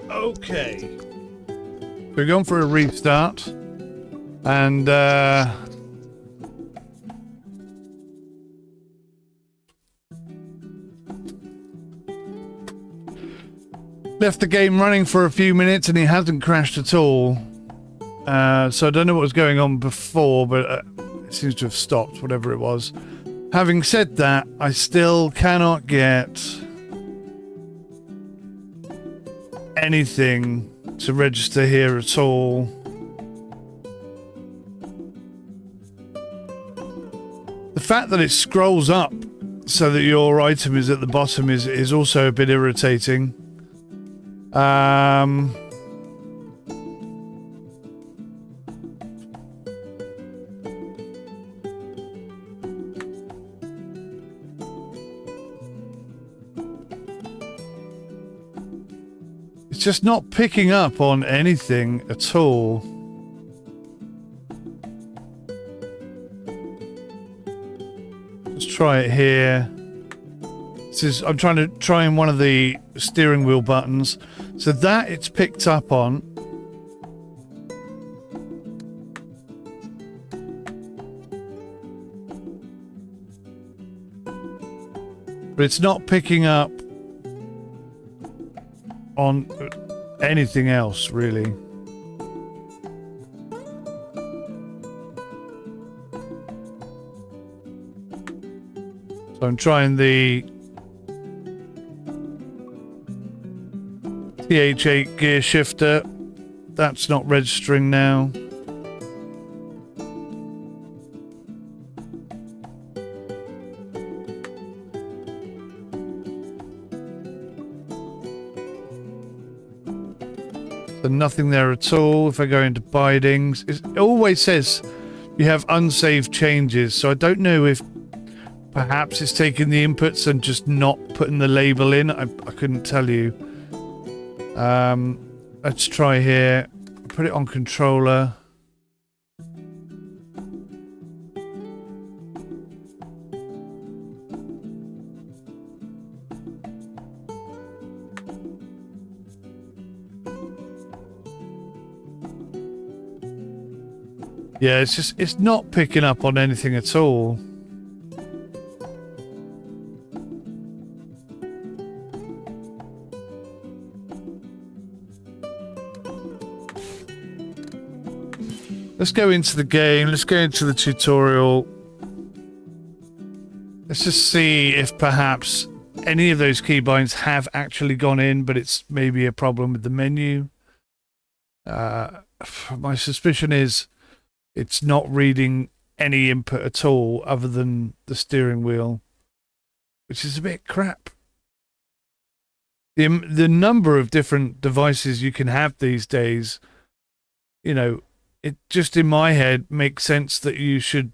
Okay. We're going for a restart. And, left the game running for a few minutes and it hasn't crashed at all. So I don't know what was going on before, but it seems to have stopped, whatever it was. Having said that, I still cannot get anything to register here at all. The fact that it scrolls up so that your item is at the bottom is also a bit irritating. It's just not picking up on anything at all. Let's try it here. I'm trying to try in one of the steering wheel buttons. So that it's picked up on. But it's not picking up on anything else, really. So I'm trying the TH8 gear shifter. That's not registering now. So nothing there at all. If I go into bindings, it always says you have unsaved changes. So I don't know if perhaps it's taking the inputs and just not putting the label in. I couldn't tell you. Let's try here. Put it on controller. Yeah, it's not picking up on anything at all. Let's go into the game. Let's go into the tutorial. Let's just see if perhaps any of those keybinds have actually gone in, but it's maybe a problem with the menu. My suspicion is it's not reading any input at all other than the steering wheel, which is a bit crap. The number of different devices you can have these days, you know, it just in my head makes sense that you should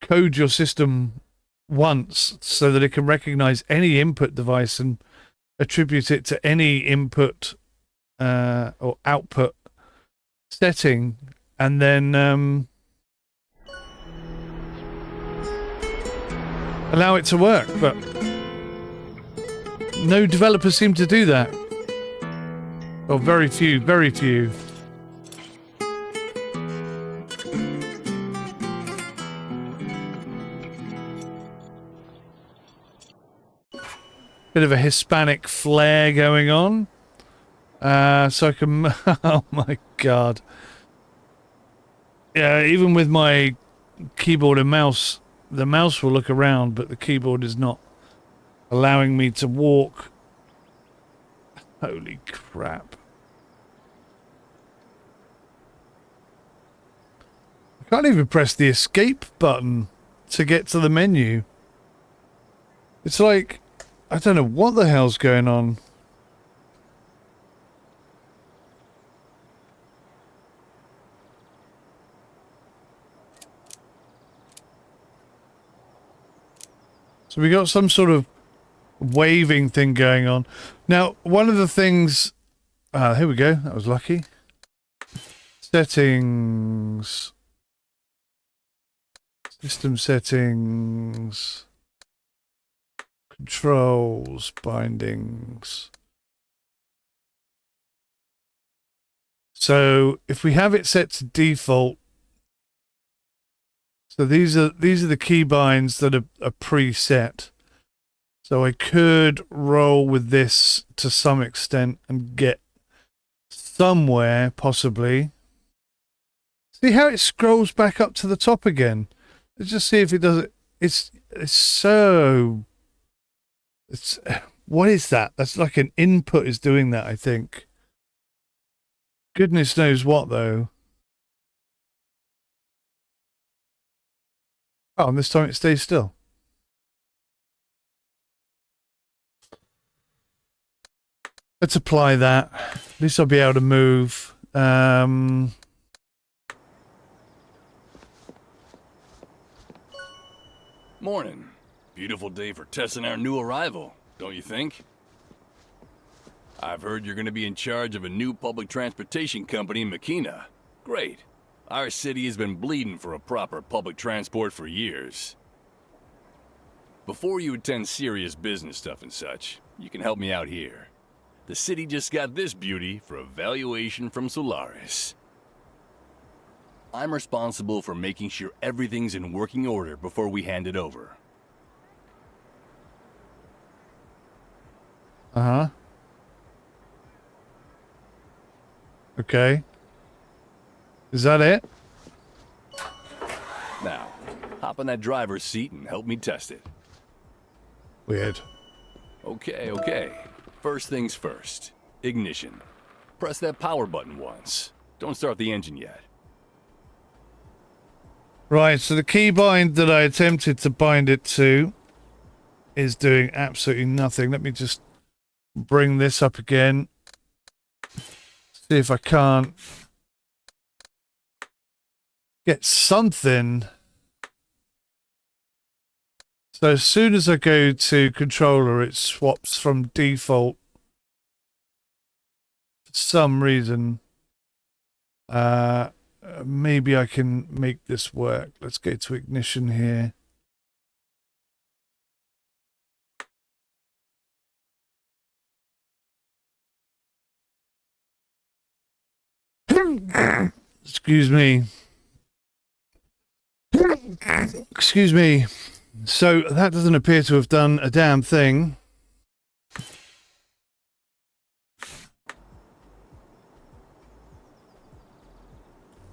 code your system once so that it can recognize any input device and attribute it to any input or output setting, and then allow it to work. But no developers seem to do that. Or very few, very few. Bit of a Hispanic flair going on. So I can... Oh my god. Yeah, even with my keyboard and mouse, the mouse will look around, but the keyboard is not allowing me to walk. Holy crap. I can't even press the escape button to get to the menu. It's like, I don't know what the hell's going on. So we got some sort of waving thing going on. Now, one of the things... here we go. That was lucky. Settings. System settings. Controls. Bindings. So if we have it set to default, so these are the keybinds that are preset. So I could roll with this to some extent and get somewhere, possibly. See how it scrolls back up to the top again? Let's just see if it does it. It's so... What is that? That's like an input is doing that, I think. Goodness knows what, though. Oh, and this time it stays still. Let's apply that. At least I'll be able to move. Morning. Beautiful day for testing our new arrival, don't you think? I've heard you're going to be in charge of a new public transportation company in Makina. Great. Our city has been bleeding for a proper public transport for years. Before you attend serious business stuff and such, you can help me out here. The city just got this beauty for a valuation from Solaris. I'm responsible for making sure everything's in working order before we hand it over. Uh-huh. Okay. Is that it? Now, hop in that driver's seat and help me test it. Weird. Okay. First things first. Ignition. Press that power button once. Don't start the engine yet. Right, so the keybind that I attempted to bind it to is doing absolutely nothing. Let me just bring this up again. See if I can't get something. So as soon as I go to controller, it swaps from default for some reason. Maybe I can make this work. Let's go to ignition here. Excuse me. Excuse me. So that doesn't appear to have done a damn thing.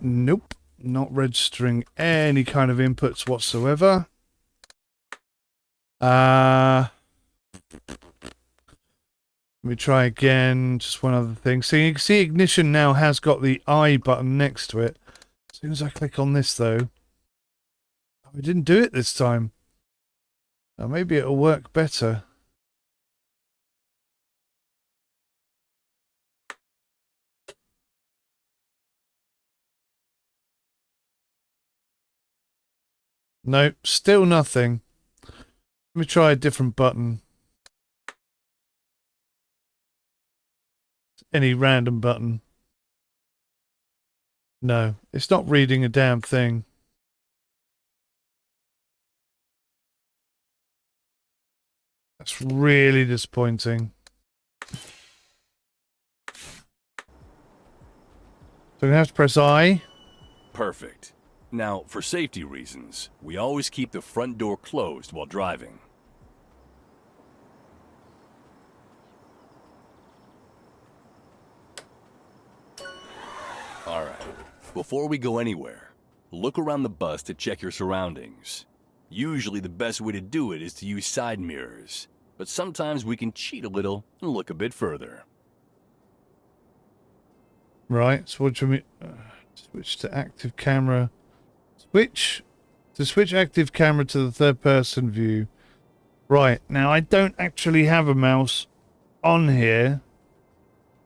Nope. Not registering any kind of inputs whatsoever. Let me try again. Just one other thing. So you can see ignition now has got the I button next to it. As soon as I click on this, though, oh, I didn't do it this time. Now maybe it'll work better. Nope, still nothing. Let me try a different button. Any random button. No, it's not reading a damn thing. That's really disappointing. So I'm going to have to press I. Perfect. Now, for safety reasons, we always keep the front door closed while driving. Alright, before we go anywhere, look around the bus to check your surroundings. Usually the best way to do it is to use side mirrors, but sometimes we can cheat a little and look a bit further. Right, so what do you mean? Switch to active camera. Switch active camera to the third person view. Right, now I don't actually have a mouse on here,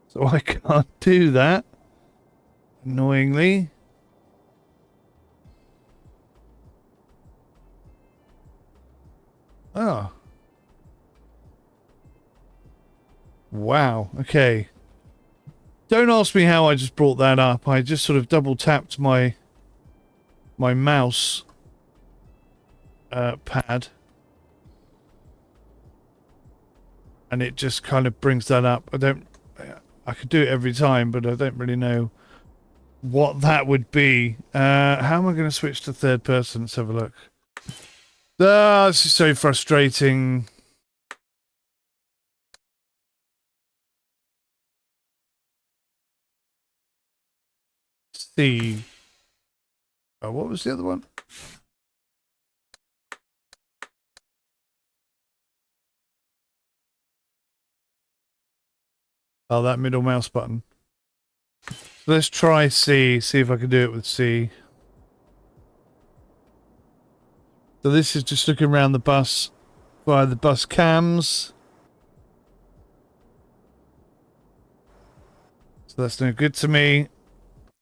so I can't do that. Annoyingly. Oh. Wow, okay. Don't ask me how I just brought that up. I just sort of double tapped my mouse pad. And it just kind of brings that up. I could do it every time, but I don't really know what that would be. How am I going to switch to third person? Let's have a look. Ah, this is so frustrating. C. Oh, what was the other one? Oh, that middle mouse button. Let's try C, see if I can do it with C. So this is just looking around the bus via the bus cams. So that's no good to me.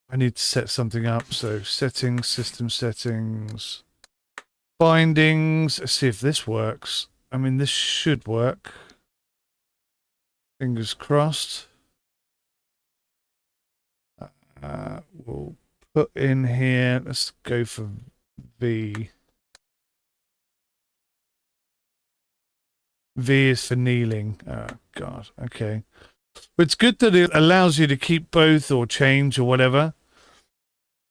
I need to set something up. So settings, system settings, bindings. Let's see if this works. I mean, this should work. Fingers crossed. We'll put in here. Let's go for V. V is for kneeling. Oh, God. Okay. But it's good that it allows you to keep both or change or whatever.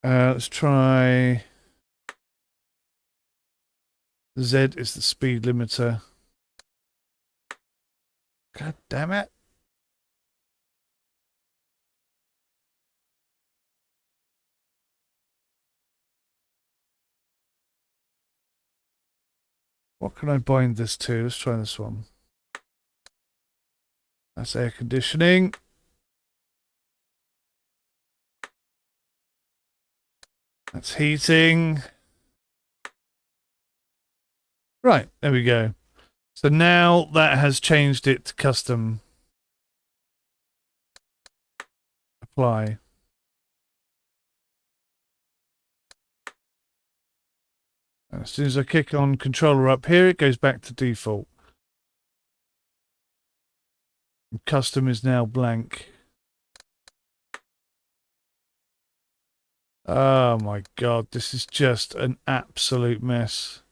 Let's try... Z is the speed limiter. God damn it. What can I bind this to? Let's try this one. That's air conditioning. That's heating. Right, there we go. So now that has changed it to custom. Apply. And as soon as I kick on controller up here, it goes back to default. Custom is now blank. Oh my God, this is just an absolute mess.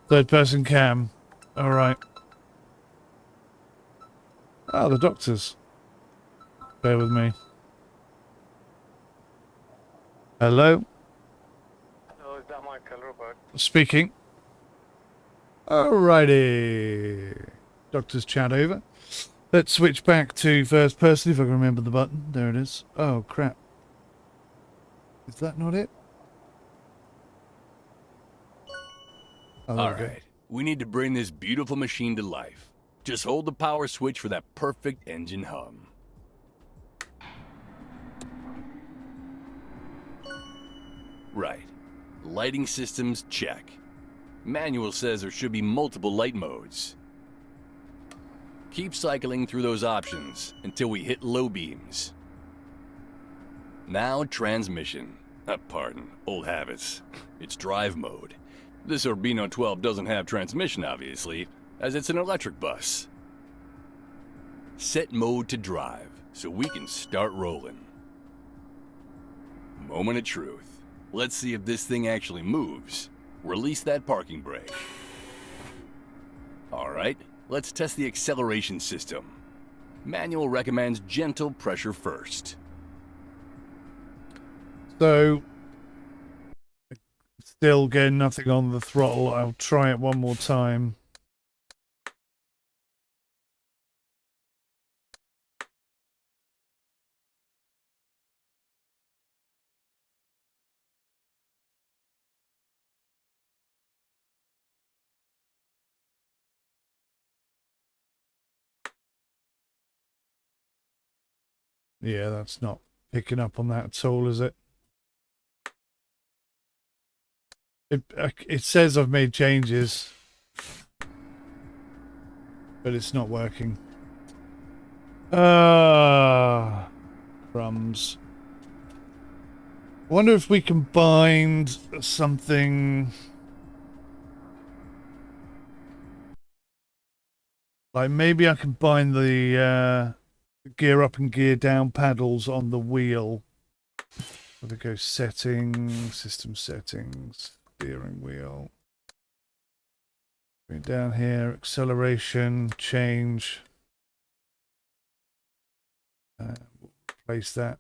Third person cam. All right. Oh, the doctors. Bear with me. Hello? Hello, is that Michael Robert? Speaking. Alrighty. Doctor's chat over. Let's switch back to first person if I can remember the button. There it is. Oh, crap. Is that not it? Oh, there All we go. right. We need to bring this beautiful machine to life. Just hold the power switch for that perfect engine hum. Right. Lighting systems, check. Manual says there should be multiple light modes. Keep cycling through those options until we hit low beams. Now transmission. Pardon, old habits. It's drive mode. This Urbino 12 doesn't have transmission, obviously, as it's an electric bus. Set mode to drive, so we can start rolling. Moment of truth. Let's see if this thing actually moves. Release that parking brake. Alright, let's test the acceleration system. Manual recommends gentle pressure first. So, still getting nothing on the throttle. I'll try it one more time. Yeah, that's not picking up on that at all, is it? It says I've made changes, but it's not working. Crumbs. I wonder if we can bind something like maybe I can bind the gear up and gear down paddles on the wheel. Where we go settings, system settings, steering wheel. Going down here, acceleration, change. We'll replace that.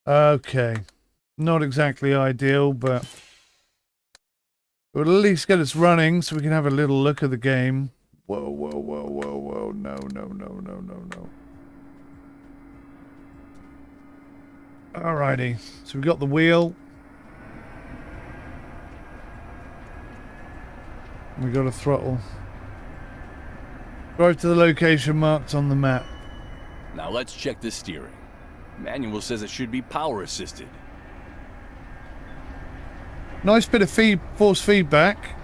Okay. Not exactly ideal, but we'll at least get us running so we can have a little look at the game. Whoa, whoa, whoa, whoa, whoa. No, no, no, no, no, no. Alrighty. So we got the wheel. We got a throttle. Drive to the location marked on the map. Now let's check the steering. Manual says it should be power assisted. Nice bit of force feedback.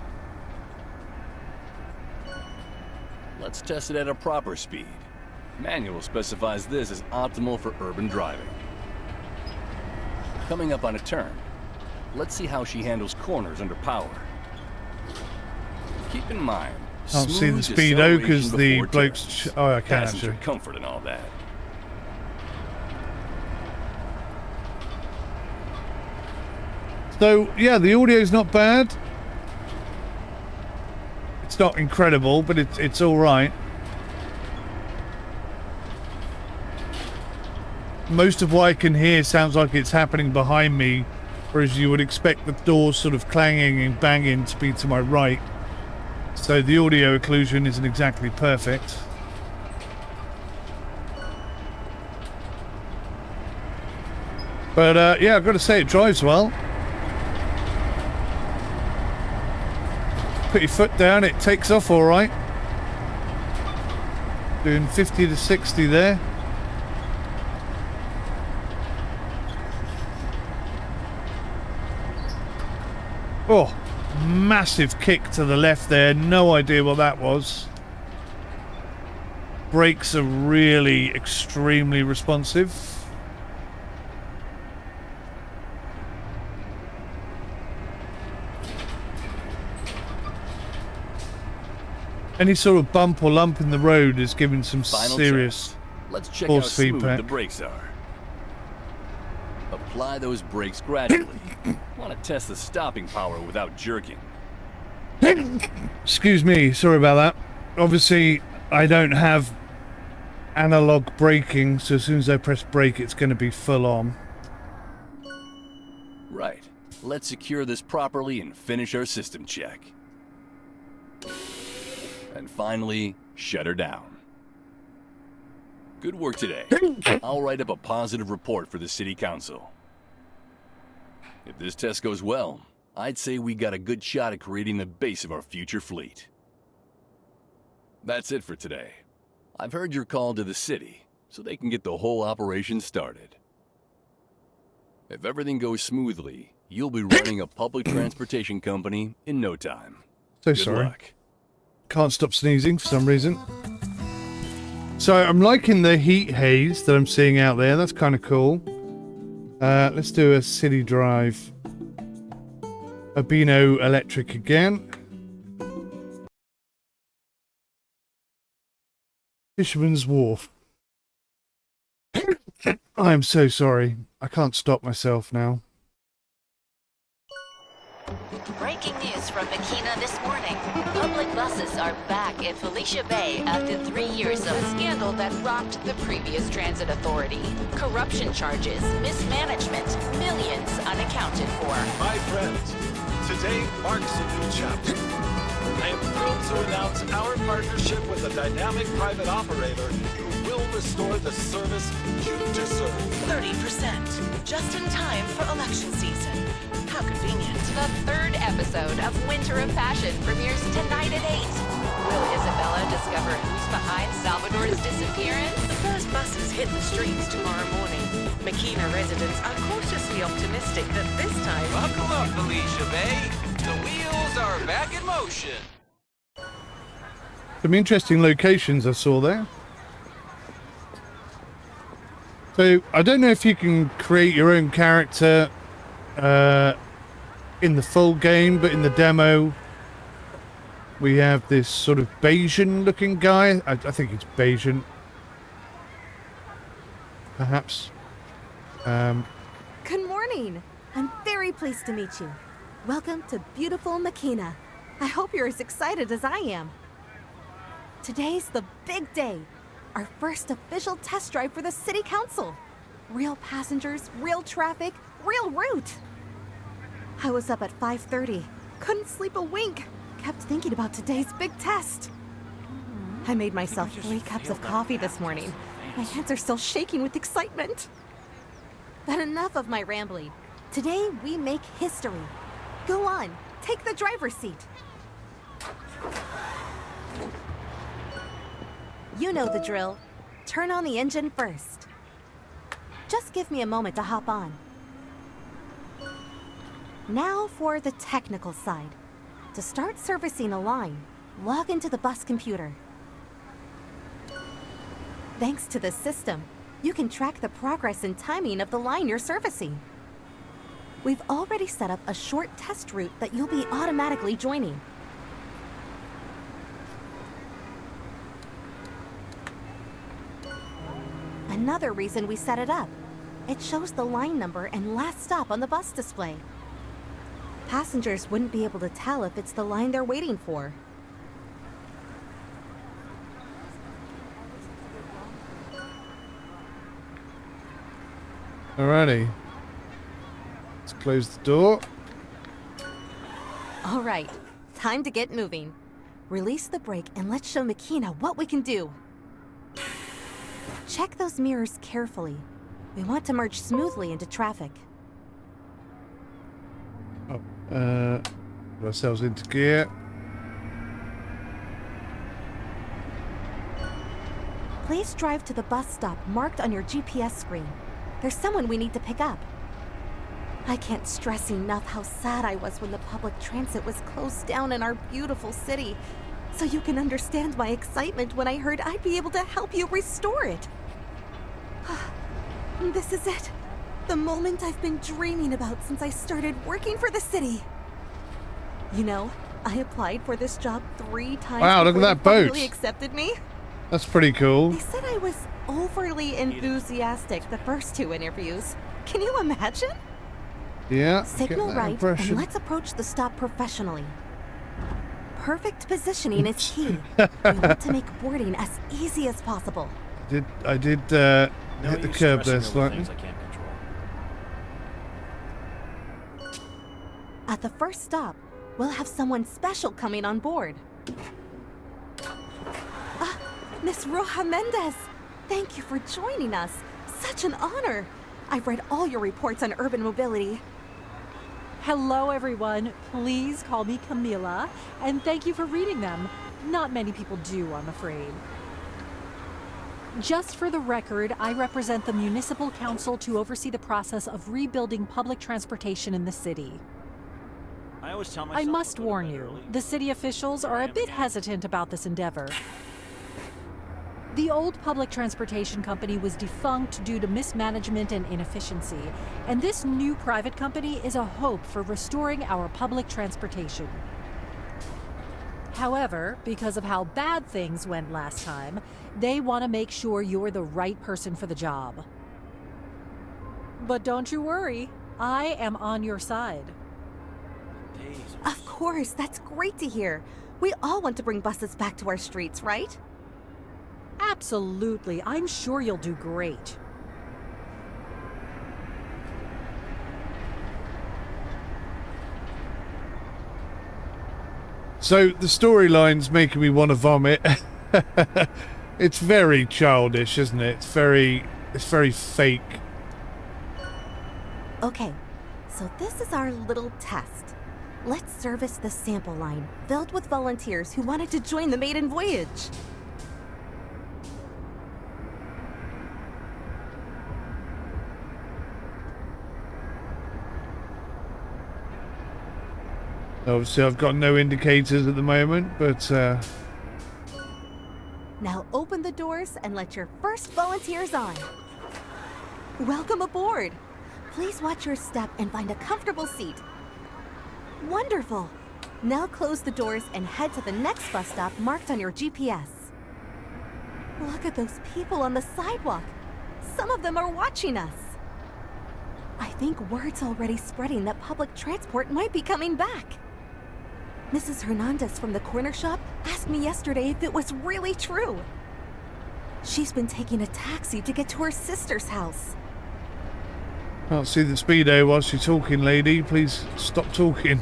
Let's test it at a proper speed. Manual specifies this as optimal for urban driving. Coming up on a turn. Let's see how she handles corners under power. Keep in mind, Can't see the speed though because the bloke's... Oh, I can passenger actually. comfort and all that. So, yeah, the audio's not bad. It's not incredible, but it's all right. Most of what I can hear sounds like it's happening behind me, whereas you would expect the doors sort of clanging and banging to be to my right. So the audio occlusion isn't exactly perfect. But, yeah, I've got to say it drives well. Put your foot down, it takes off all right. Doing 50 to 60 there. Oh, massive kick to the left there. No idea what that was. Brakes are really extremely responsive. Any sort of bump or lump in the road is giving some Final serious check. Let's check how force smooth feedback. the brakes are. Apply those brakes gradually. Want to test the stopping power without jerking. Excuse me, sorry about that. Obviously, I don't have analog braking, so as soon as I press brake, it's going to be full on. Right. Let's secure this properly and finish our system check. And finally, shut her down. Good work today. I'll write up a positive report for the city council. If this test goes well, I'd say we got a good shot at creating the base of our future fleet. That's it for today. I've heard you're called to the city, so they can get the whole operation started. If everything goes smoothly, you'll be running a public transportation company in no time. So Good sorry. luck. Can't stop sneezing for some reason. So I'm liking the heat haze that I'm seeing out there. That's kind of cool. Let's do a city drive. Urbino electric again. Fisherman's Wharf. I am so sorry. I can't stop myself now. Breaking news from Makina this morning. Public buses are back in Felicia Bay after 3 years of scandal that rocked the previous transit authority. Corruption charges, mismanagement, millions unaccounted for. My friends, today marks a new chapter. I am thrilled to announce our partnership with a dynamic private operator who will restore the service you deserve. 30%, just in time for election season. How convenient. The third episode of Winter of Passion premieres tonight at 8. Will Isabella discover who's behind Salvador's disappearance? The first buses hit the streets tomorrow morning. Makina residents are cautiously optimistic that this time... Buckle up, Felicia Bay. The wheels are back in motion. Some interesting locations I saw there. So I don't know if you can create your own character in the full game, but in the demo we have this sort of Bayesian looking guy. I think it's Bayesian. Perhaps. Good morning. I'm very pleased to meet you. Welcome to beautiful Makina. I hope you're as excited as I am. Today's the big day. Our first official test drive for the city council. Real passengers, real traffic, real route. I was up at 5:30. Couldn't sleep a wink. Kept thinking about today's big test. I made myself 3 cups of coffee this morning. My hands are still shaking with excitement. But enough of my rambling. Today we make history. Go on, take the driver's seat. You know the drill. Turn on the engine first. Just give me a moment to hop on. Now for the technical side. To start servicing a line, log into the bus computer. Thanks to this system, you can track the progress and timing of the line you're servicing. We've already set up a short test route that you'll be automatically joining. Another reason we set it up. It shows the line number and last stop on the bus display. Passengers wouldn't be able to tell if it's the line they're waiting for. Alrighty. Let's close the door. All right, time to get moving. Release the brake and let's show Makina what we can do. Check those mirrors carefully. We want to merge smoothly into traffic. Put ourselves into gear. Please drive to the bus stop marked on your GPS screen. There's someone we need to pick up. I can't stress enough how sad I was when the public transit was closed down in our beautiful city. So you can understand my excitement when I heard I'd be able to help you restore it. This is it. The moment I've been dreaming about since I started working for the city. You know, I applied for this job 3 times. Wow, look at that boat. They finally accepted me. That's pretty cool. They said I was overly enthusiastic the first 2 interviews. Can you imagine? Yeah. Signal right, and let's approach the stop professionally. Perfect positioning is key. We want to make boarding as easy as possible. I did hit the curb there slightly. At the first stop, we'll have someone special coming on board. Miss Roja Mendez, thank you for joining us. Such an honor. I've read all your reports on urban mobility. Hello, everyone. Please call me Camila, and thank you for reading them. Not many people do, I'm afraid. Just for the record, I represent the Municipal Council to oversee the process of rebuilding public transportation in the city. I must warn you, the city officials are a bit hesitant about this endeavor. The old public transportation company was defunct due to mismanagement and inefficiency, and this new private company is a hope for restoring our public transportation. However, because of how bad things went last time, they want to make sure you're the right person for the job. But don't you worry, I am on your side. Of course, that's great to hear. We all want to bring buses back to our streets, right? Absolutely, I'm sure you'll do great. So the storyline's making me want to vomit. It's very childish, isn't it? It's very fake. Okay, so this is our little test. Let's service the sample line, filled with volunteers who wanted to join the maiden voyage. Obviously, I've got no indicators at the moment, but Now open the doors and let your first volunteers on. Welcome aboard. Please watch your step and find a comfortable seat. Wonderful. Now close the doors and head to the next bus stop marked on your GPS. Look at those people on the sidewalk. Some of them are watching us. I think word's already spreading that public transport might be coming back. Mrs. Hernandez from the corner shop asked me yesterday if it was really true. She's been taking a taxi to get to her sister's house. Can't see the speedo whilst you're talking, lady. Please stop talking.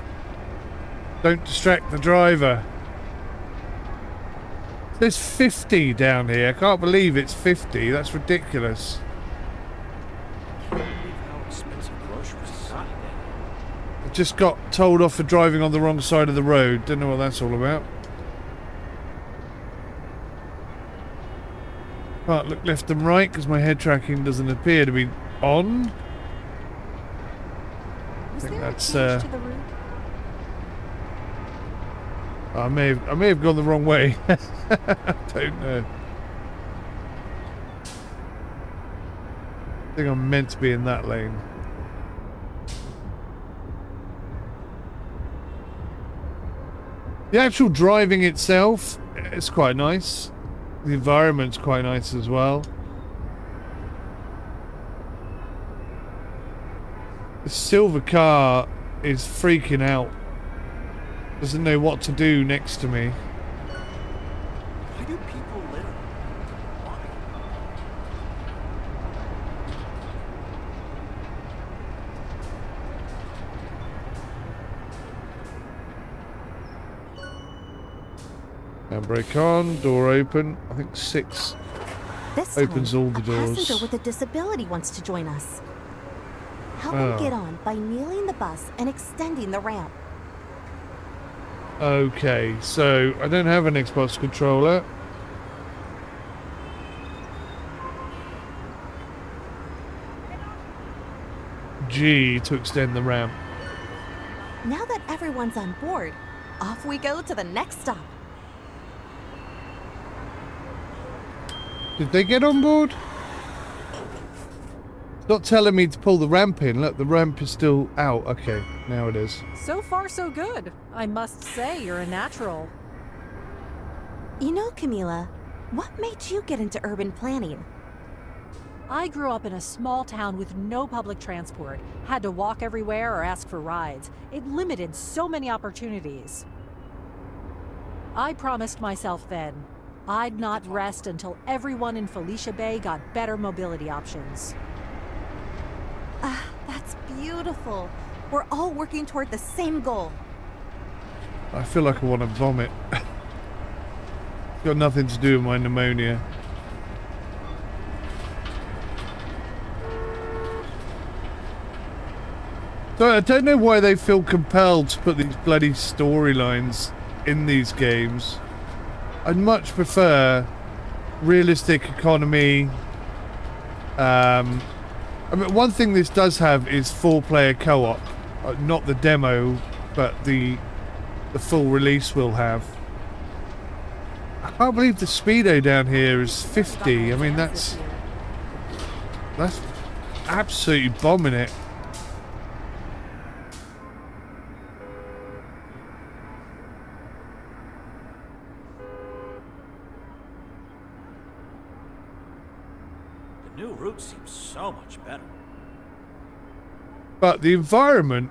Don't distract the driver. There's 50 down here. I can't believe it's 50. That's ridiculous. I just got told off for driving on the wrong side of the road. Don't know what that's all about. Can't look left and right because my head tracking doesn't appear to be on. I think that's to the route? I may have gone the wrong way. Don't know. I think I'm meant to be in that lane. The actual driving itself, it's quite nice. The environment's quite nice as well. The silver car is freaking out. Doesn't know what to do next to me. Why do people litter? Handbrake on, door open. I think 6 This opens time, all the a passenger doors. with a disability wants to join us. Help him get on by kneeling the bus and extending the ramp. Okay, so I don't have an Xbox controller. G to extend the ramp. Now that everyone's on board, off we go to the next stop. Did they get on board? It's not telling me to pull the ramp in. Look, the ramp is still out. Okay, now it is. So far, so good. I must say, you're a natural. You know, Camila, what made you get into urban planning? I grew up in a small town with no public transport, had to walk everywhere or ask for rides. It limited so many opportunities. I promised myself then, I'd not rest until everyone in Felicia Bay got better mobility options. That's beautiful. We're all working toward the same goal. I feel like I want to vomit. Got nothing to do with my pneumonia. So I don't know why they feel compelled to put these bloody storylines in these games. I'd much prefer realistic economy. I mean, one thing this does have is 4-player co-op. Not the demo, but the full release will have. I can't believe the speedo down here is 50. I mean, that's absolutely bombing it. The new route seems so much better. But the environment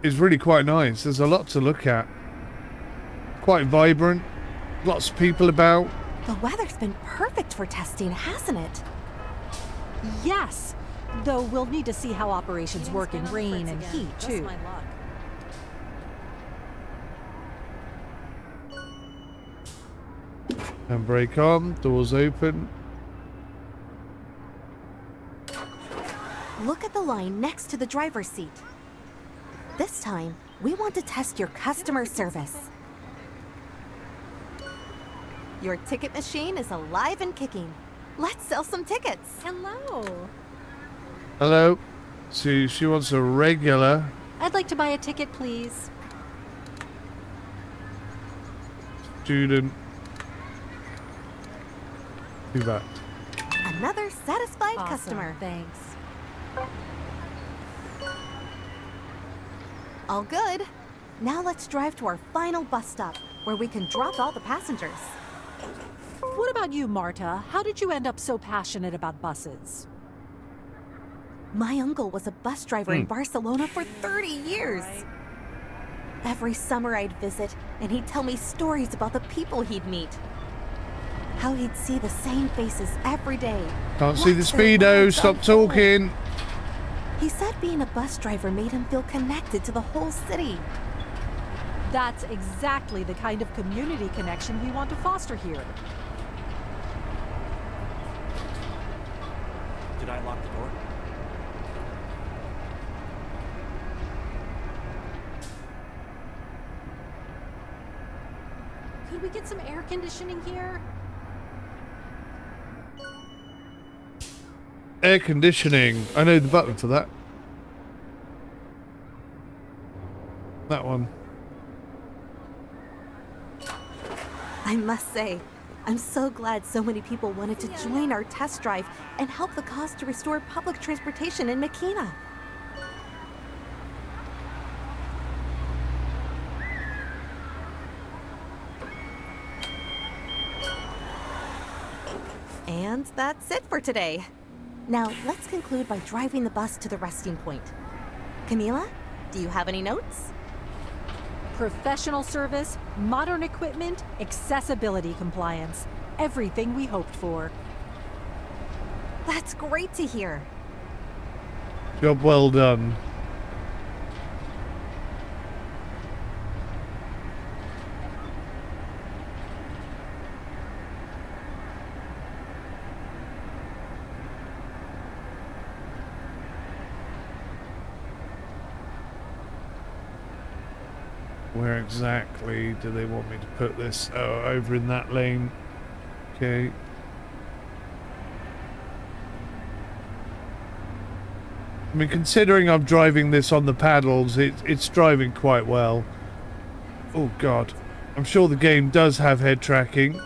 is really quite nice. There's a lot to look at. Quite vibrant. Lots of people about. The weather's been perfect for testing, hasn't it? Yes, though we'll need to see how operations work in rain and heat, too. Handbrake on, doors open. Look at the line next to the driver's seat. This time, we want to test your customer service. Your ticket machine is alive and kicking. Let's sell some tickets. Hello. Hello. So she wants a regular. I'd like to buy a ticket, please. Student. Do that. Another satisfied Awesome, customer. Thanks. All good. Now let's drive to our final bus stop, where we can drop all the passengers. What about you, Marta? How did you end up so passionate about buses? My uncle was a bus driver in Barcelona for 30 years. Every summer I'd visit, and he'd tell me stories about the people he'd meet. How he'd see the same faces every day. Can't see the watch their speedo. lives Stop unfold. talking. He said being a bus driver made him feel connected to the whole city. That's exactly the kind of community connection we want to foster here. Did I lock the door? Could we get some air conditioning here? Air conditioning. I know the button for that. That one. I must say, I'm so glad so many people wanted to join our test drive and help the cause to restore public transportation in Makina. And that's it for today. Now, let's conclude by driving the bus to the resting point. Camila, do you have any notes? Professional service, modern equipment, accessibility compliance. Everything we hoped for. That's great to hear. Job well done. Where exactly do they want me to put this? Oh, over in that lane. Okay. I mean, considering I'm driving this on the paddles, it's driving quite well. Oh, God. I'm sure the game does have head tracking.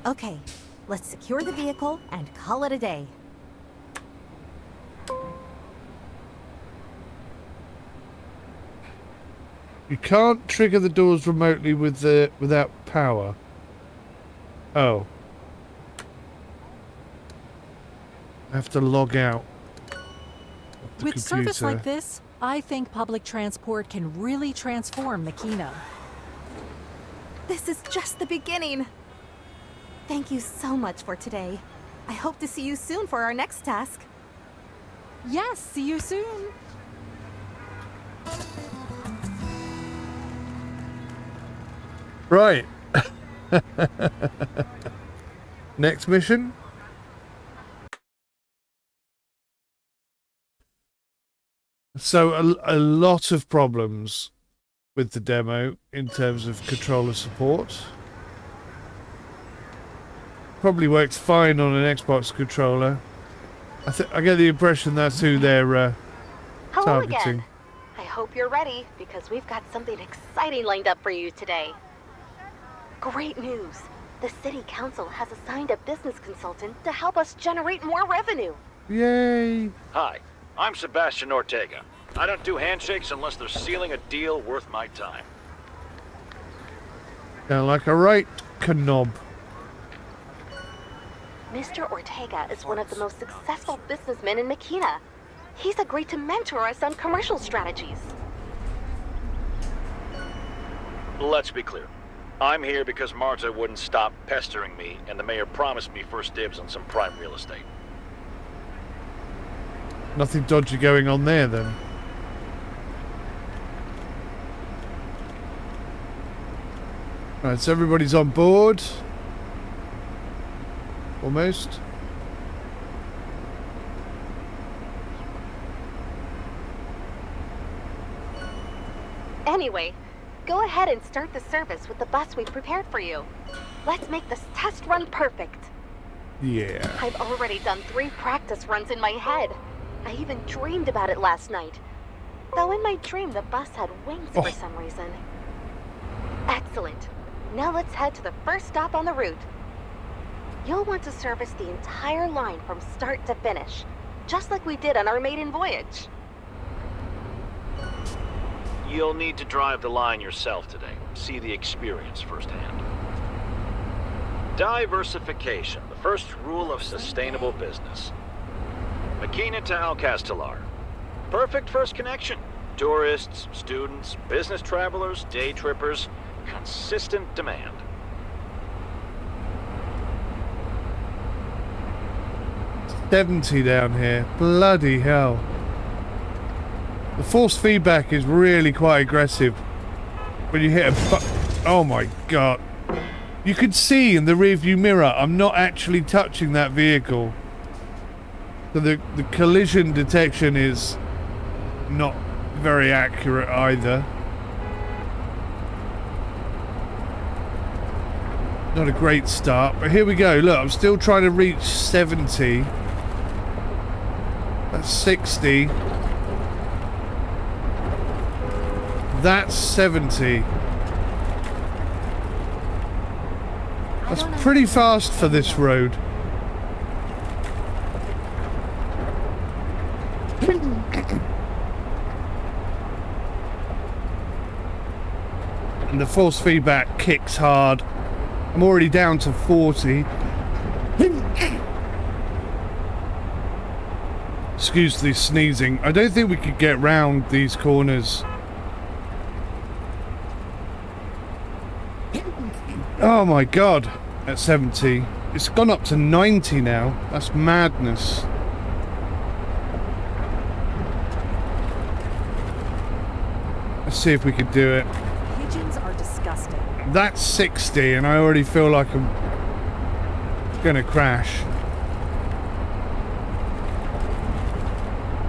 Okay, let's secure the vehicle and call it a day. You can't trigger the doors remotely without power. Oh. I have to log out. With service like this, I think public transport can really transform Makina. This is just the beginning. Thank you so much for today. I hope to see you soon for our next task. Yes, see you soon. Right. Next mission. So a lot of problems with the demo in terms of controller support. Probably works fine on an Xbox controller. I get the impression that's who they're Hello targeting. again. I hope you're ready because we've got something exciting lined up for you today. Great news! The city council has assigned a business consultant to help us generate more revenue. Yay! Hi, I'm Sebastian Ortega. I don't do handshakes unless they're sealing a deal worth my time. Sound like a right knob. Mr. Ortega is one of the most successful businessmen in Makina. He's agreed to mentor us on commercial strategies. Let's be clear. I'm here because Marta wouldn't stop pestering me, and the mayor promised me first dibs on some prime real estate. Nothing dodgy going on there then. Right, so everybody's on board. Almost. Anyway, go ahead and start the service with the bus we've prepared for you. Let's make this test run perfect. Yeah. I've already done 3 practice runs in my head. I even dreamed about it last night. Though in my dream, the bus had wings for some reason. Excellent. Now let's head to the first stop on the route. You'll want to service the entire line from start to finish, just like we did on our maiden voyage. You'll need to drive the line yourself today. See the experience firsthand. Diversification, the first rule of sustainable business. Makina to Alcastelar. Perfect first connection. Tourists, students, business travelers, day trippers. Consistent demand. $70 down here. Bloody hell. The force feedback is really quite aggressive. When you hit a oh my god. You can see in the rearview mirror I'm not actually touching that vehicle. So the collision detection is not very accurate either. Not a great start, but here we go. Look, I'm still trying to reach 70. That's 60. That's 70. That's pretty fast for this road. And the force feedback kicks hard. I'm already down to 40. Excuse the sneezing. I don't think we could get round these corners. Oh my god. At 70. It's gone up to 90 now. That's madness. Let's see if we could do it. Pigeons are disgusting. That's 60 and I already feel like I'm gonna crash.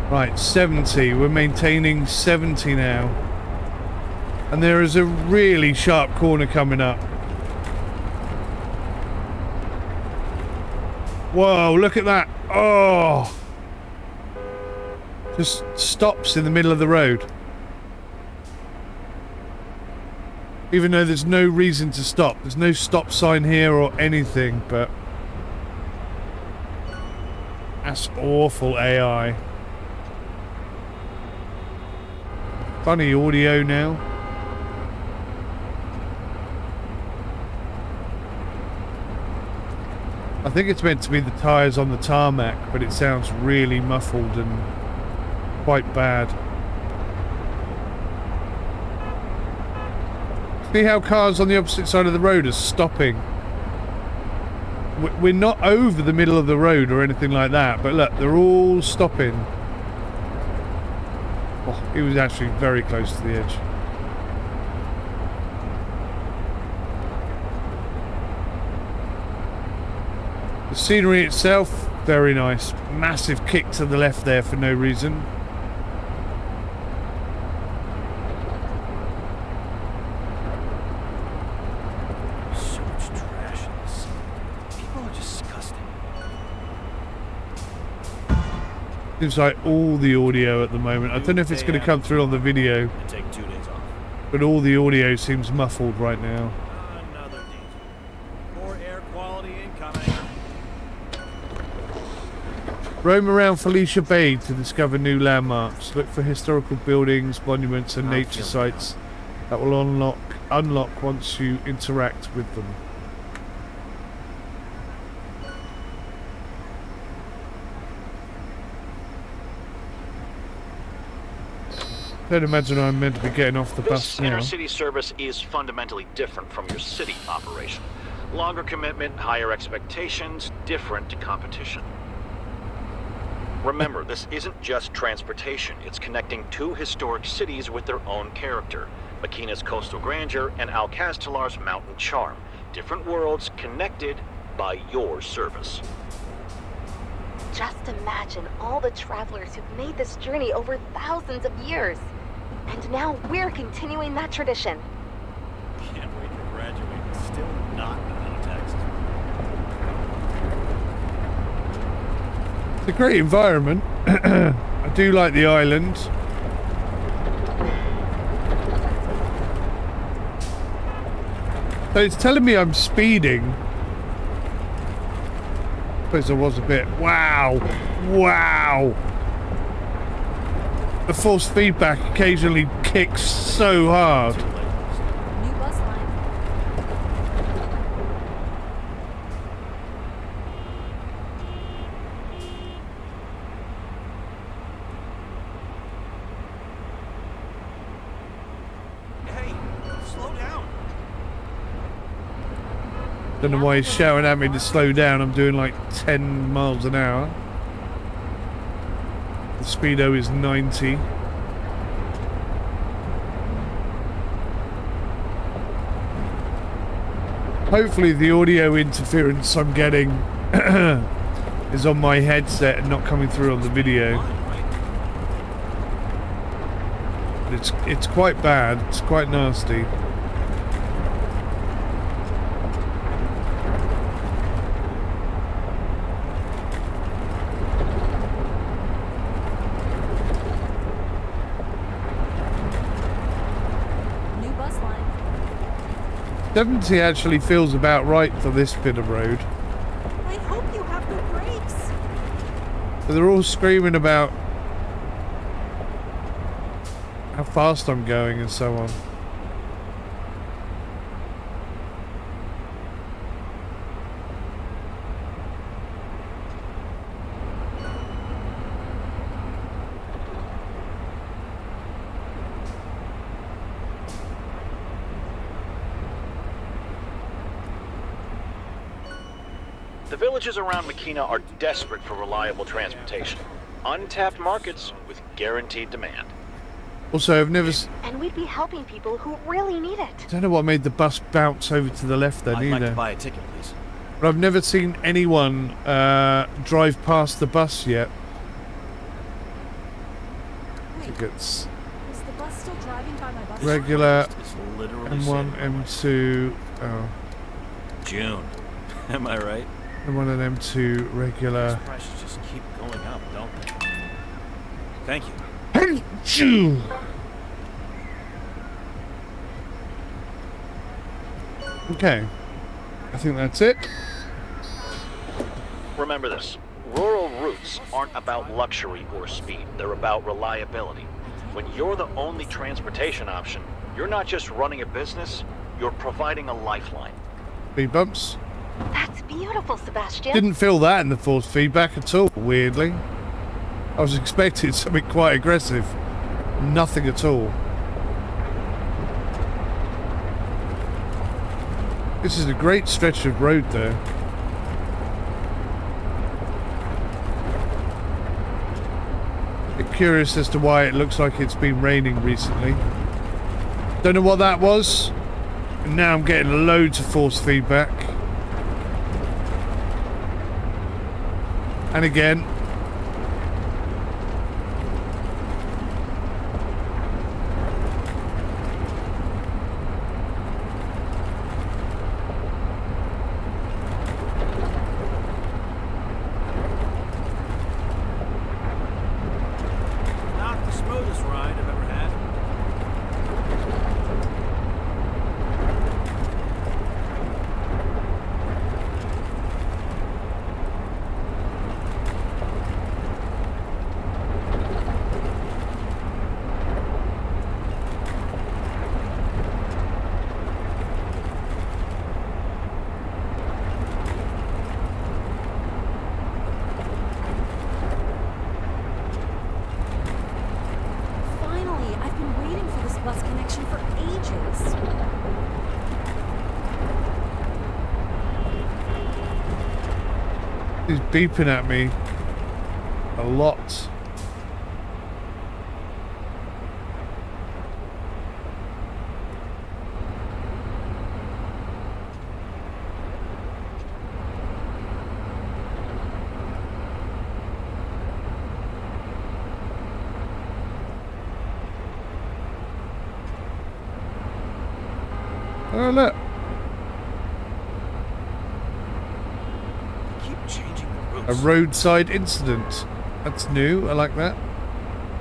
Right, 70. We're maintaining 70 now. And there is a really sharp corner coming up. Whoa, look at that. Oh. Just stops in the middle of the road. Even though there's no reason to stop. There's no stop sign here or anything, but... That's awful AI. Funny audio now. I think it's meant to be the tyres on the tarmac, but it sounds really muffled and quite bad. See how cars on the opposite side of the road are stopping? We're not over the middle of the road or anything like that, but look, they're all stopping. Oh, he was actually very close to the edge. The scenery itself, very nice. Massive kick to the left there for no reason. So much trash in this city. People are disgusting. Seems like all the audio at the moment. I don't know if it's going to come through on the video, Take 2 days off. but all the audio seems muffled right now. Another danger. Poor air quality incoming. Roam around Felicia Bay to discover new landmarks. Look for historical buildings, monuments and nature sites that will unlock once you interact with them. Don't imagine I'm meant to be getting off the bus This now. intercity service is fundamentally different from your city operation. Longer commitment, higher expectations, different competition. Remember, this isn't just transportation. It's connecting 2 historic cities with their own character. Makina's coastal grandeur and Alcastelar's mountain charm. Different worlds connected by your service. Just imagine all the travelers who've made this journey over thousands of years. And now we're continuing that tradition. Can't wait to graduate and still not pay taxes. It's a great environment. I do like the island. So it's telling me I'm speeding. I suppose there was a bit. Wow. Wow. The force feedback occasionally kicks so hard. New bus line. Hey, slow down. Don't know why he's shouting at me to slow down. I'm doing like 10 miles an hour. The speedo is 90. Hopefully the audio interference I'm getting is on my headset and not coming through on the video. But it's quite bad. It's quite nasty. New bus line. 70 actually feels about right for this bit of road. I hope you have the brakes. But they're all screaming about how fast I'm going and so on. The villages around Makina are desperate for reliable transportation. Untapped markets with guaranteed demand. Also, I've never... And we'd be helping people who really need it. I don't know what made the bus bounce over to the left then I'd either. like to buy a ticket, please. But I've never seen anyone drive past the bus yet. Tickets. Is the bus still driving by my bus? Regular It's literally M1, M2. Oh, June. Am I right? M1 and M2 regular. Prices just keep going up, don't they? Thank you. M2. Okay, I think that's it. Remember this. Rural routes aren't about luxury or speed. They're about reliability. When you're the only transportation option, you're not just running a business, you're providing a lifeline. Speed bumps. That's beautiful, Sebastian. Didn't feel that in the force feedback at all, weirdly. I was expecting something quite aggressive. Nothing at all. This is a great stretch of road there. Bit curious as to why it looks like it's been raining recently. Don't know what that was. And now I'm getting loads of force feedback. And again. Not the smoothest ride I've ever had. Finally, I've been waiting for this bus connection for ages. He's beeping at me a lot. Oh, look. Keep changing the A routes. roadside incident. That's new. I like that.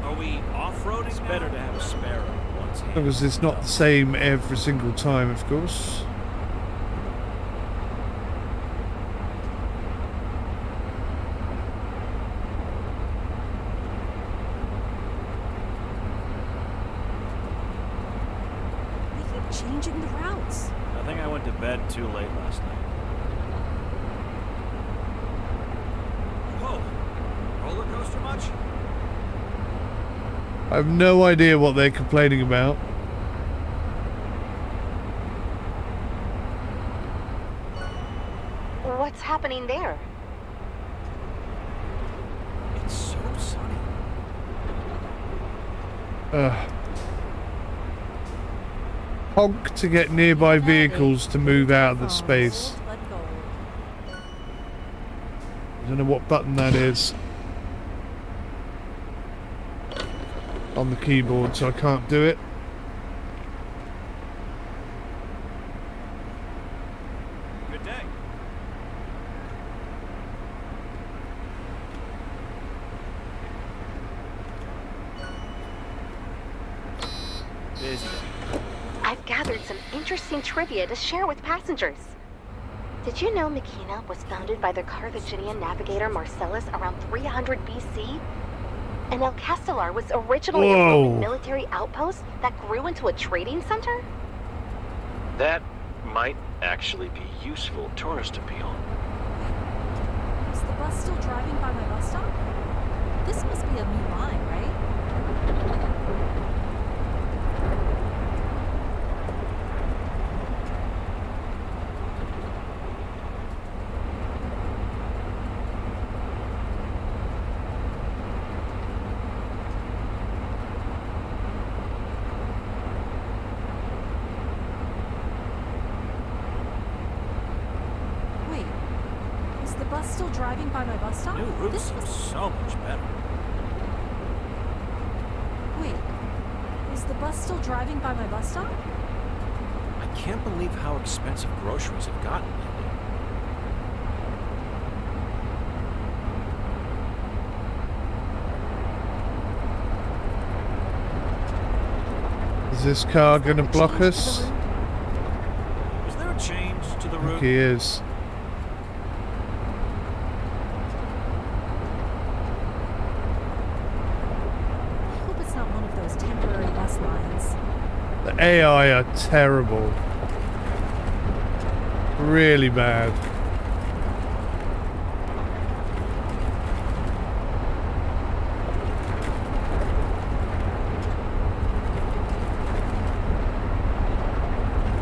Are we off-roading? It's better to have a spare on one's hand. Because it's not the same every single time, of course. changing the routes. I think I went to bed too late last night. Whoa! Roller coaster much? I have no idea what they're complaining about. What's happening there? It's so sunny. Honk to get nearby vehicles to move out of the space. Let go. I don't know what button that is on the keyboard, so I can't do it. Good day. Busy day. I've gathered some interesting trivia to share with passengers. Did you know Mekina was founded by the Carthaginian navigator Marcellus around 300 BC? And El Castellar was originally a Roman military outpost that grew into a trading center? That might actually be useful tourist appeal. Is the bus still driving by my bus stop? This must be a new line, right? Wait, is the bus still driving by my bus stop? New route This seems must... so much better. Wait, is the bus still driving by my bus stop? I can't believe how expensive groceries have gotten lately. Is this car going to block us? Is there a change to the I think route? he is. I hope it's not one of those temporary bus lines. The AI are terrible. Really bad.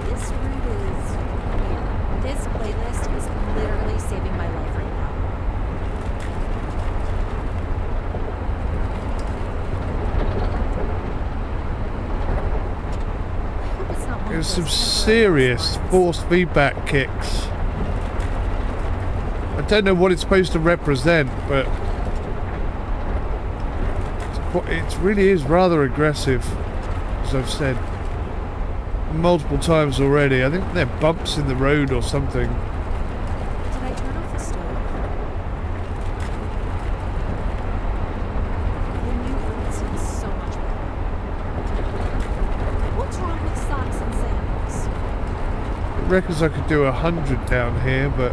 This route is weird. This playlist is literally saving my life right now. I hope it's not one There's of some those temporary serious bus lines. force feedback kicks. I don't know what it's supposed to represent, but it really is rather aggressive, as I've said multiple times already. I think there are bumps in the road or something. Did I turn off the stove? The new route seems so much better. What's wrong with socks and sandals? It reckons I could do 100 down here, but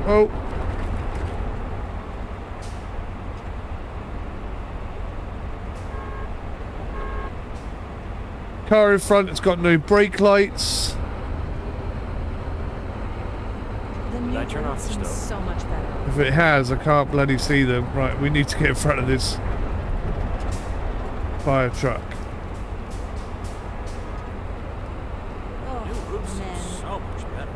oh. Car in front, it's got no brake lights. The new I turn route off the seems stove? so much better. If it has, I can't bloody see them. Right, we need to get in front of this fire truck. Oh, New route seems man. so much better.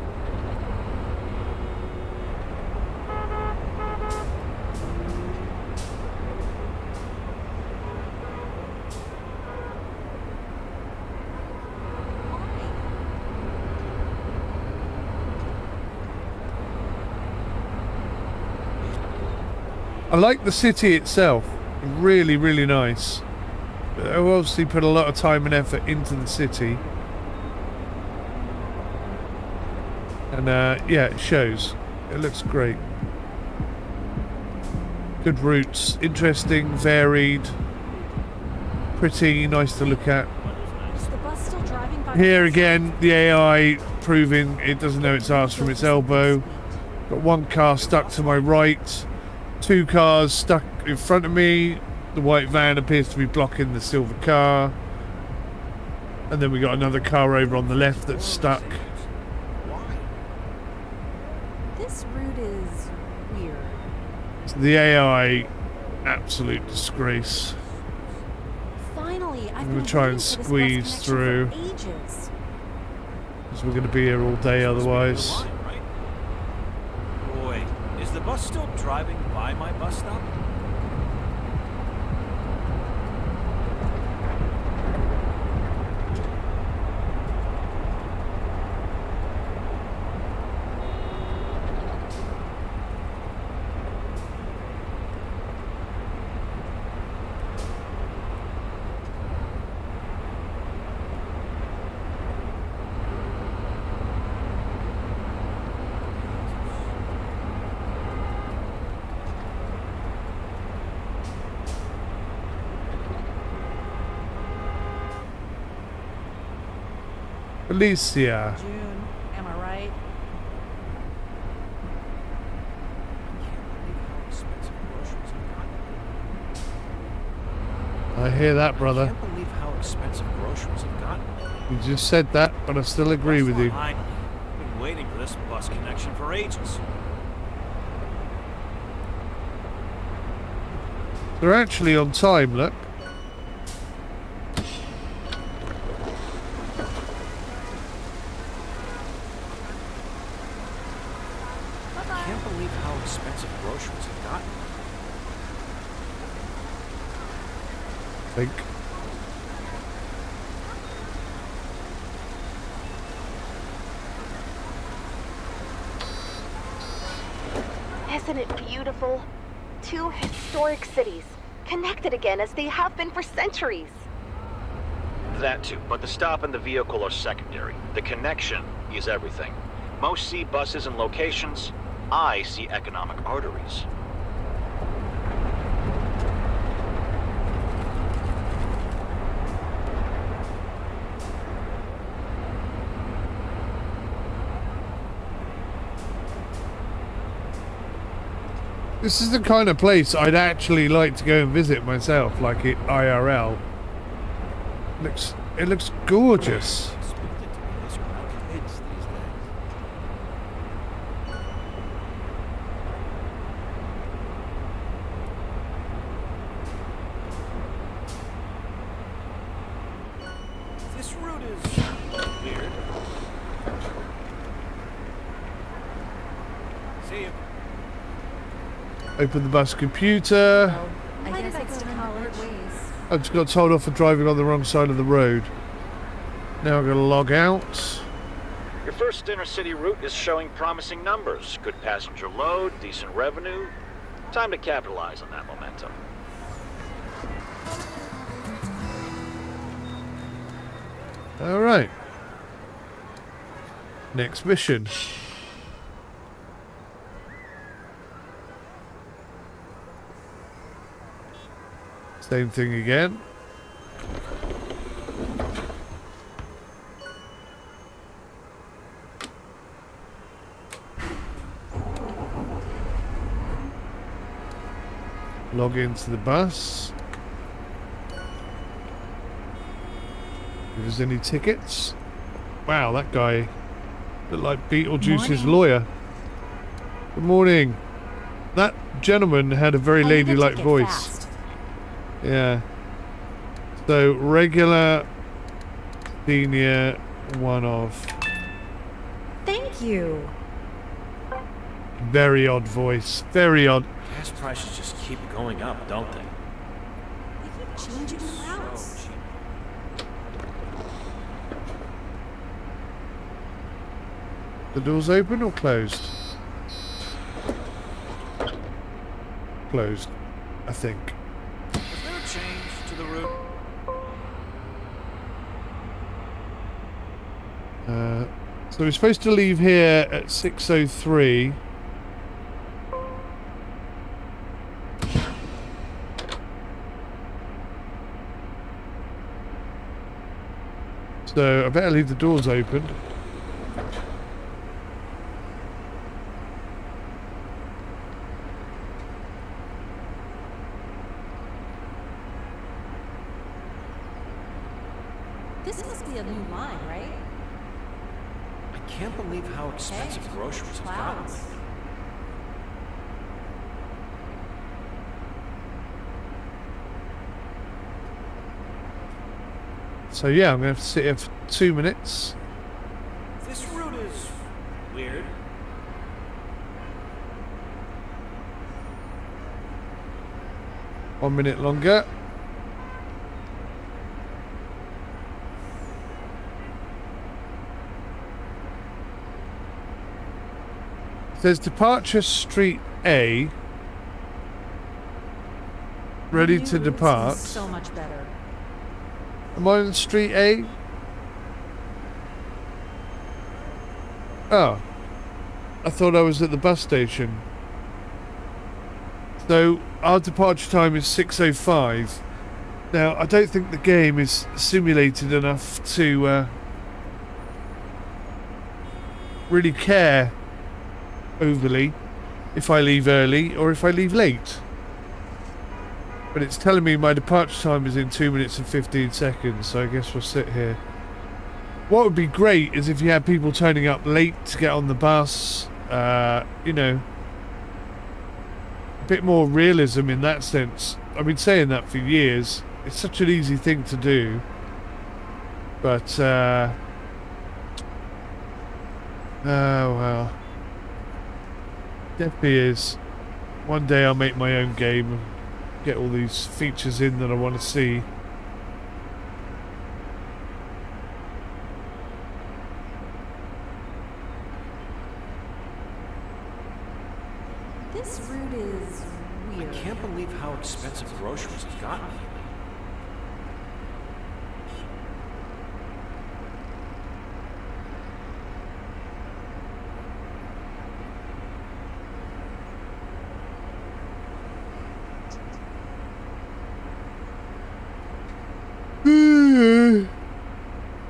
I like the city itself. Really, really nice. But I obviously put a lot of time and effort into the city. And yeah, it shows. It looks great. Good routes. Interesting, varied. Pretty nice to look at. Is the bus still driving by Here my bus again, the AI proving it doesn't know its arse from its elbow. Got one car stuck to my right. Two cars stuck in front of me. The white van appears to be blocking the silver car. And then we got another car over on the left that's stuck. Why? This route is weird. So the AI, absolute disgrace. Finally, I've I'm been gonna try and waiting for this bus squeeze connection through. for ages. Because we're going to be here all day otherwise. Line, right? Wait, is the bus still driving by my bus stop? Alicia. June, am I right? I hear that, I brother. can't believe how expensive groceries have gotten. You just said that, but I still agree with you. I've been waiting for this bus connection for ages. They're actually on time, look. I can't believe how expensive groceries have gotten. I think. Isn't it beautiful? Two historic cities, connected again as they have been for centuries. That too, but the stop and the vehicle are secondary. The connection is everything. Most see buses and locations. I see economic arteries. This is the kind of place I'd actually like to go and visit myself, like it IRL. It looks gorgeous. Expected to be this crowd of kids these days. This route is weird. See you. Open the bus computer. I guess it's to college. I just got told off for driving on the wrong side of the road. Now I'm going to log out. Your first inner city route is showing promising numbers. Good passenger load, decent revenue. Time to capitalize on that momentum. All right. Next mission. Same thing again. Log into the bus. If there's any tickets. Wow, that guy looked like Beetlejuice's lawyer. Good morning. That gentleman had a very ladylike voice. Fast. Yeah. So regular, senior, one of. Thank you. Very odd voice. Very odd. Gas prices just keep going up, don't they? They keep changing the routes. The doors open or closed? Closed, I think. Is there a change to the route? So we're supposed to leave here at 6:03. So I better leave the doors open. This must be a can't believe how expensive groceries have gotten. So yeah, I'm going to have to sit here for 2 minutes. This route is weird. One minute longer. It says departure street A. Ready to depart. So much better. Am I on street A? Oh. I thought I was at the bus station. So our departure time is 6:05. Now I don't think the game is simulated enough to really care overly if I leave early or if I leave late. But it's telling me my departure time is in 2 minutes and 15 seconds, so I guess we'll sit here. What would be great is if you had people turning up late to get on the bus, you know, a bit more realism in that sense. I've been saying that for years. It's such an easy thing to do. But, oh well. Definitely is. One day I'll make my own game and get all these features in that I want to see. This route is weird. I can't believe how expensive groceries have gotten.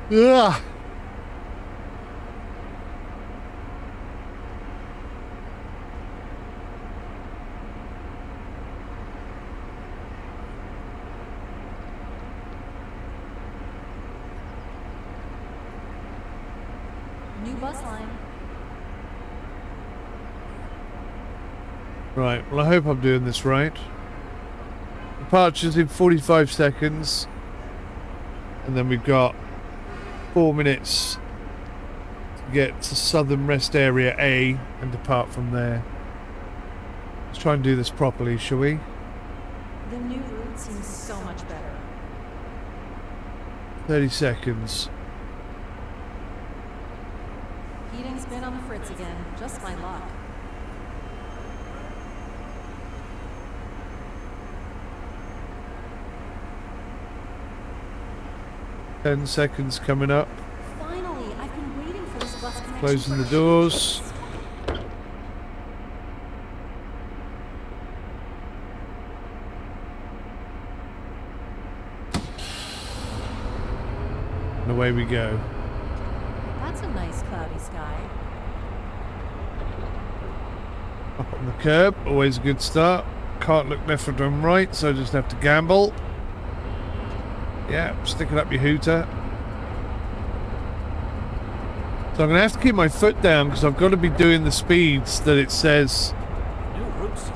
Yeah. New bus line. Right, well I hope I'm doing this right. Departure's in 45 seconds. And then we've got 4 minutes to get to Southern Rest Area A and depart from there. Let's try and do this properly, shall we? The new route seems so much better. 30 seconds. Heating's been on the fritz again. Just my luck. Ten seconds coming up. Finally, I've been waiting for this bus connection. Closing the doors. And away we go. That's a nice cloudy sky. Up on the curb, always a good start. Can't look left or right, so I just have to gamble. Yeah, stick it up your hooter. So I'm going to have to keep my foot down because I've got to be doing the speeds that it says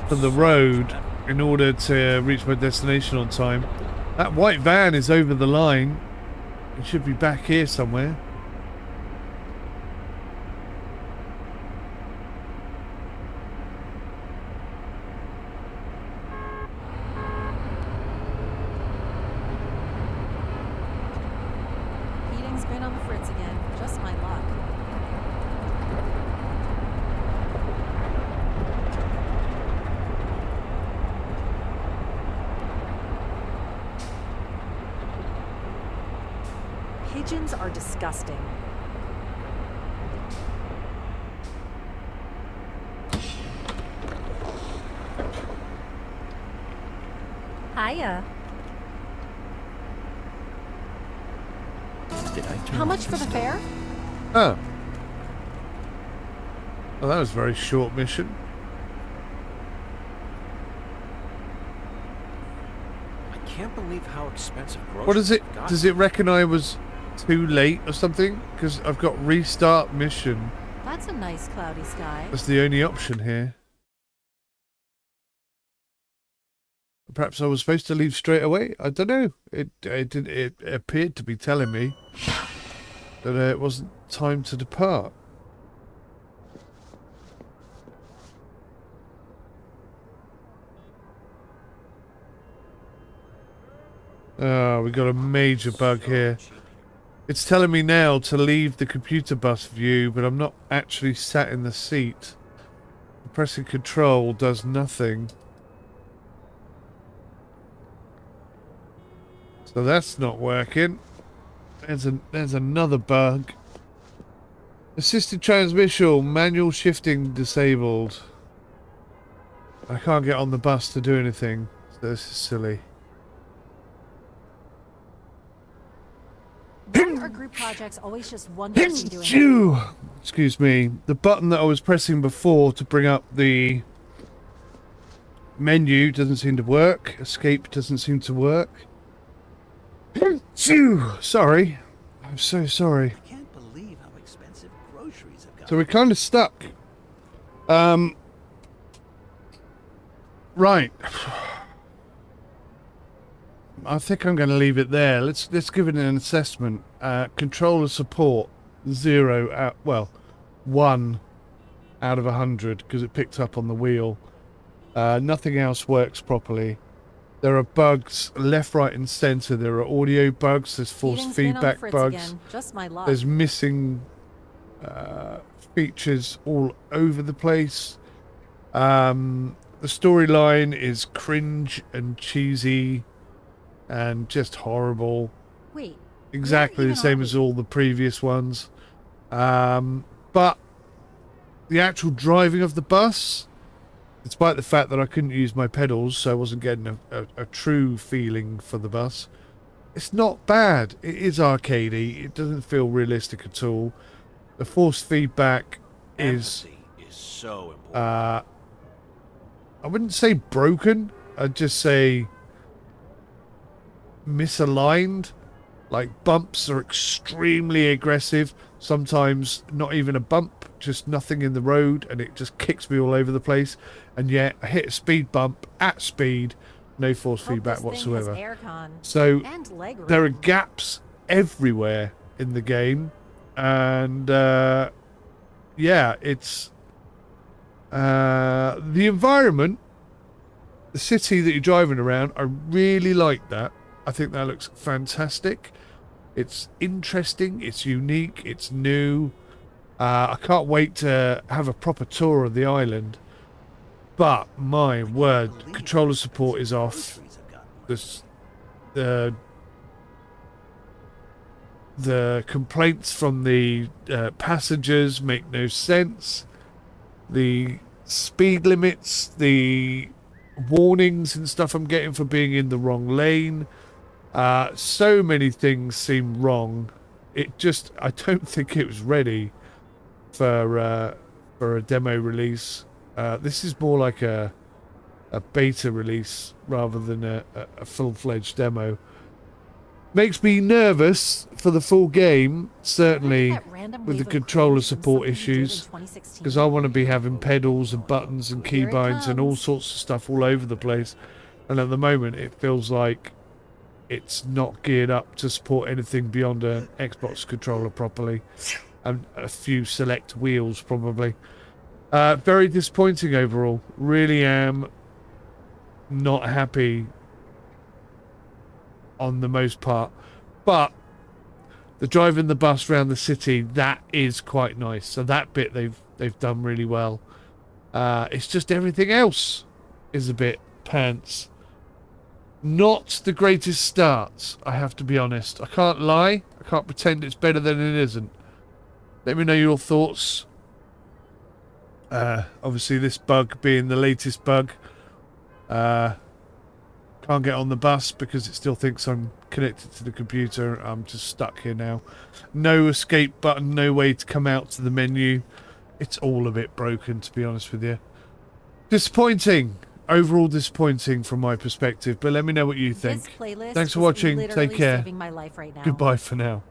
for the road in order to reach my destination on time. That white van is over the line. It should be back here somewhere. Heating's been on the fritz again. Just my luck. Pigeons are disgusting. Hiya. How much for the fare? Oh. Well, that was a very short mission. I can't believe how expensive groceries What is it? have gotten. Does it reckon I was too late or something? Because I've got restart mission. That's a nice cloudy sky. That's the only option here. Perhaps I was supposed to leave straight away. I don't know. It appeared to be telling me that it wasn't time to depart. Oh, we got a major bug here. It's telling me now to leave the computer bus view, but I'm not actually sat in the seat. Pressing control does nothing. So that's not working. There's another bug. Assisted transmission, manual shifting disabled. I can't get on the bus to do anything. So this is silly. Why are group projects always just one person doing it? Excuse me. The button that I was pressing before to bring up the menu doesn't seem to work. Escape doesn't seem to work. Sorry. I'm so sorry. I can't believe how expensive groceries have gotten. So we're kind of stuck. Right. I think I'm going to leave it there. Let's give it an assessment. Controller support 0 out, well, 1 out of 100 because it picked up on the wheel. Nothing else works properly. There are bugs left, right, and centre. There are audio bugs. There's force feedback bugs. Just my luck. There's missing features all over the place. The storyline is cringe and cheesy and just horrible. Wait. Exactly the same as all the previous ones. But the actual driving of the bus, despite the fact that I couldn't use my pedals, so I wasn't getting a true feeling for the bus, it's not bad. It is arcadey. It doesn't feel realistic at all. The force feedback is so important. I wouldn't say broken. I'd just say misaligned. Like, bumps are extremely aggressive. Sometimes not even a bump, just nothing in the road, and it just kicks me all over the place. And yet I hit a speed bump at speed, no force feedback whatsoever. So there are gaps everywhere in the game, and yeah, it's the environment, the city that you're driving around. I really like that. I think that looks fantastic. It's interesting, it's unique, it's new. I can't wait to have a proper tour of the island. But my word, controller support is off. The complaints from the passengers make no sense. The speed limits, the warnings and stuff I'm getting for being in the wrong lane. So many things seem wrong. I don't think it was ready for a demo release. This is more like a beta release rather than a full-fledged demo. Makes me nervous for the full game, certainly with the controller support issues, because I want to be having pedals and buttons and keybinds and all sorts of stuff all over the place. And at the moment, it feels like it's not geared up to support anything beyond an Xbox controller properly, and a few select wheels probably. Very disappointing overall. Really am not happy on the most part, but the driving the bus around the city, that is quite nice. So that bit they've done really well. It's just everything else is a bit pants. Not the greatest start, I have to be honest. I can't lie. I can't pretend it's better than it isn't. Let me know your thoughts. Obviously this bug being the latest bug. Can't get on the bus because it still thinks I'm connected to the computer. I'm just stuck here now. No escape button, no way to come out to the menu. It's all a bit broken, to be honest with you. Disappointing. Overall disappointing from my perspective, but let me know what you think. Thanks for watching. Take care. My life right now. Goodbye for now.